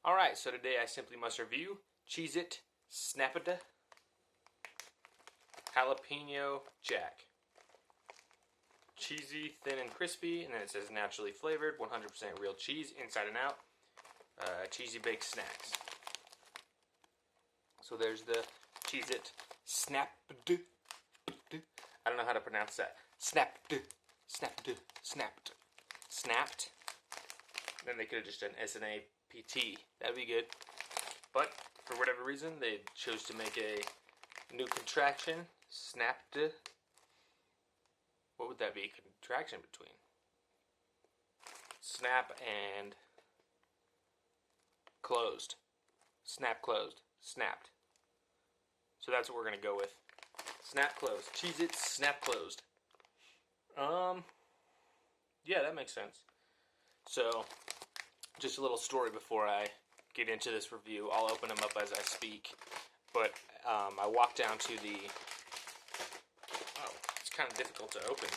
Alright, so today I simply must review Cheez-it Snap-it Jalapeño Jack. Cheesy, thin and crispy, and then it says naturally flavored, 100% real cheese, inside and out. Cheesy baked snacks. So there's the Cheez-it Snap-it. I don't know how to pronounce that. Snapped. Then they could have just done S-N-A-P-T. That'd be good. But, for whatever reason, they chose to make a new contraction. Snapped. What would that be? Contraction between? Snap and closed. Snap closed. Snapped. So that's what we're going to go with. Snap closed. Cheez-it Snap closed. Yeah, that makes sense. So, just a little story before I get into this review. I'll open them up as I speak. But I walked down to the... Oh, it's kind of difficult to open.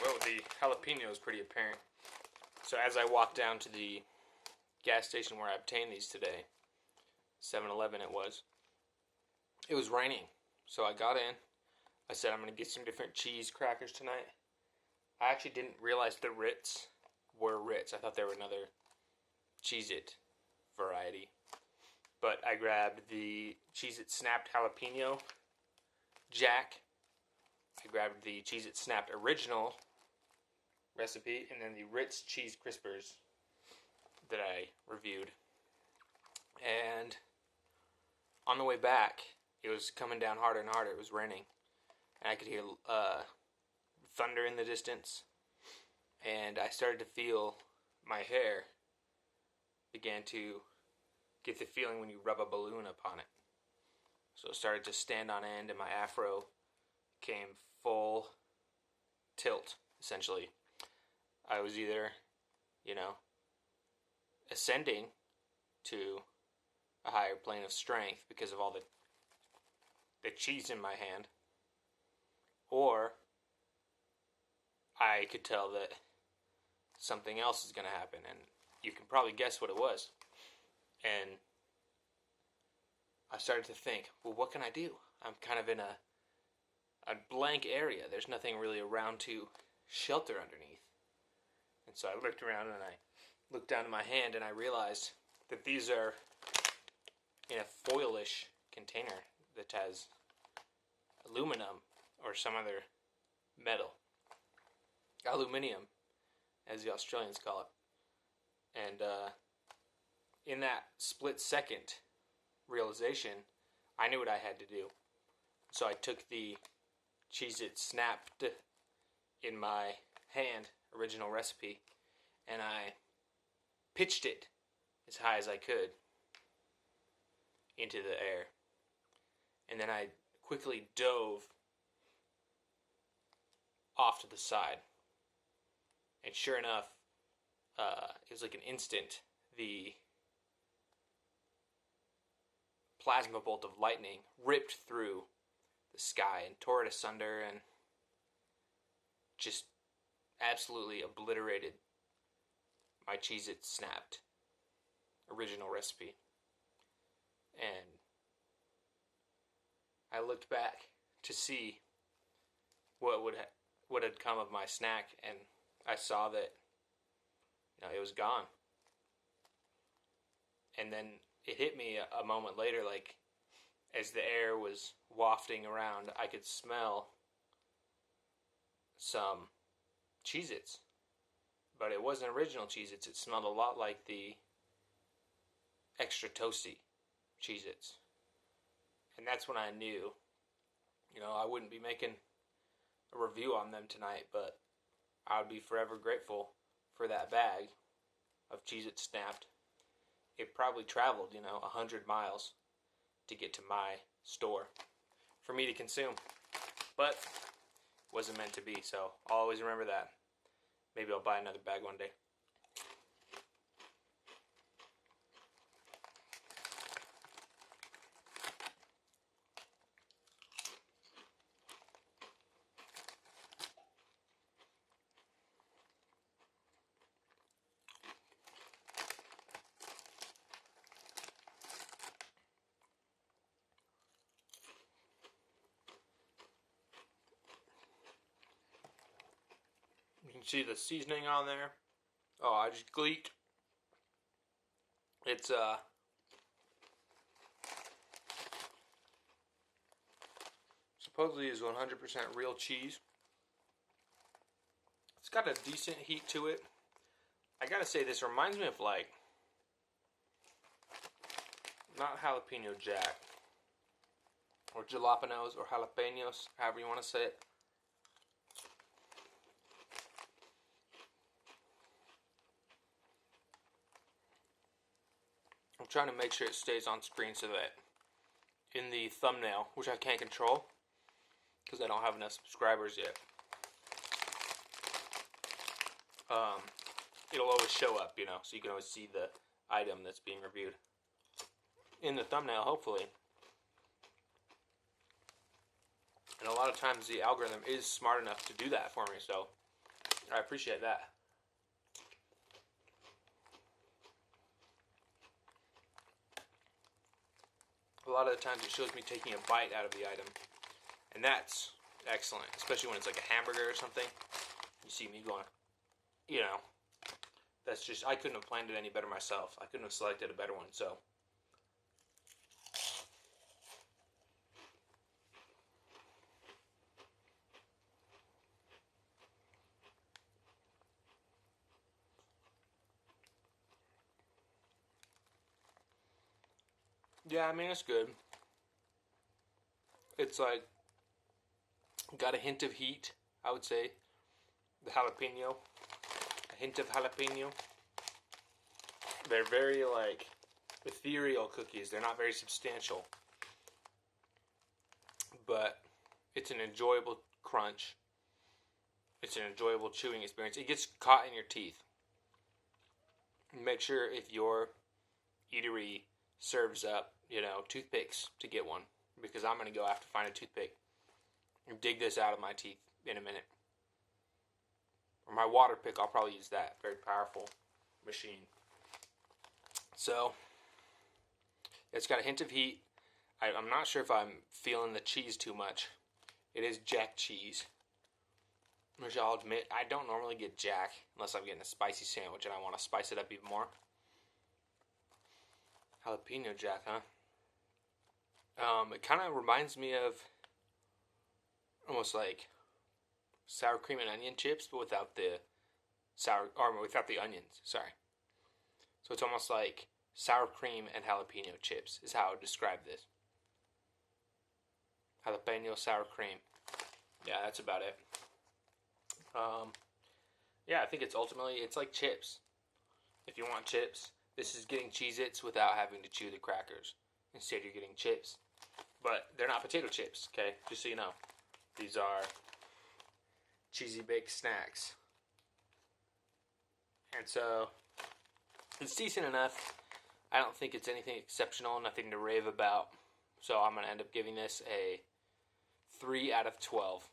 Well, the jalapeno is pretty apparent. So as I walked down to the gas station where I obtained these today, 7-Eleven it was raining. So I got in. I said I'm going to get some different cheese crackers tonight. I actually didn't realize the Ritz were Ritz. I thought they were another Cheez-it variety. But I grabbed the Cheez-it Snapped Jalapeno Jack. I grabbed the Cheez-it Snapped Original recipe. And then the Ritz Cheese Crispers that I reviewed. And on the way back, it was coming down harder and harder. It was raining. And I could hear thunder in the distance. And I started to feel my hair began to get the feeling when you rub a balloon upon it. So it started to stand on end, and my afro came full tilt, essentially. I was either, ascending to a higher plane of strength because of all the cheese in my hand, or I could tell that something else is going to happen, and you can probably guess what it was. And I started to think, well, what can I do? I'm kind of in a blank area. There's nothing really around to shelter underneath. And so I looked around and I looked down at my hand and I realized that these are in a foilish container that has aluminum or some other metal. Aluminium, as the Australians call it. And in that split second realization, I knew what I had to do. So I took the Cheez-it Snapped in my hand, original recipe, and I pitched it as high as I could into the air. And then I quickly dove off to the side. And sure enough, it was like an instant. The plasma bolt of lightning ripped through the sky and tore it asunder and just absolutely obliterated my Cheez-it Snapped original recipe. And I looked back to see what had come of my snack, and I saw that it was gone. And then it hit me a moment later, like as the air was wafting around, I could smell some Cheez-Its. But it wasn't original Cheez-Its. It smelled a lot like the extra toasty Cheez-Its. And that's when I knew, I wouldn't be making a review on them tonight, but I would be forever grateful for that bag of Cheez-It Snapped. It probably traveled, 100 miles to get to my store for me to consume. But wasn't meant to be, so I'll always remember that. Maybe I'll buy another bag one day. See the seasoning on there. Oh, I just gleeked. It's supposedly is 100% real cheese. It's got a decent heat to it. I gotta say, this reminds me of like, not jalapeno jack, or jalapenos, or jalapeños, however you want to say it. I'm trying to make sure it stays on screen so that in the thumbnail, which I can't control because I don't have enough subscribers yet, it'll always show up, you know, so you can always see the item that's being reviewed in the thumbnail, hopefully. And a lot of times the algorithm is smart enough to do that for me, so I appreciate that. A lot of the times it shows me taking a bite out of the item, and that's excellent, especially when it's like a hamburger or something. You see me going, you know, that's just, I couldn't have planned it any better myself. I couldn't have selected a better one, so. Yeah, I mean, it's good. It's like, got a hint of heat, I would say. The jalapeno. A hint of jalapeno. They're very, like, ethereal cookies. They're not very substantial. But it's an enjoyable crunch. It's an enjoyable chewing experience. It gets caught in your teeth. Make sure if your eatery serves up, you know, toothpicks to get one, because I'm going to go have to find a toothpick and dig this out of my teeth in a minute. Or my water pick, I'll probably use that. Very powerful machine. So, it's got a hint of heat. I'm not sure if I'm feeling the cheese too much. It is Jack cheese, which I'll admit, I don't normally get Jack unless I'm getting a spicy sandwich and I want to spice it up even more. Jalapeno Jack, huh? It kind of reminds me of almost like sour cream and onion chips, but without the without the onions. Sorry. So it's almost like sour cream and jalapeno chips is how I would describe this. Jalapeno sour cream. Yeah, that's about it. Yeah, I think it's like chips. If you want chips, this is getting Cheez-its without having to chew the crackers. Instead, you're getting chips. But they're not potato chips, okay? Just so you know. These are cheesy baked snacks. And so, it's decent enough. I don't think it's anything exceptional, nothing to rave about. So I'm going to end up giving this a 3 out of 12.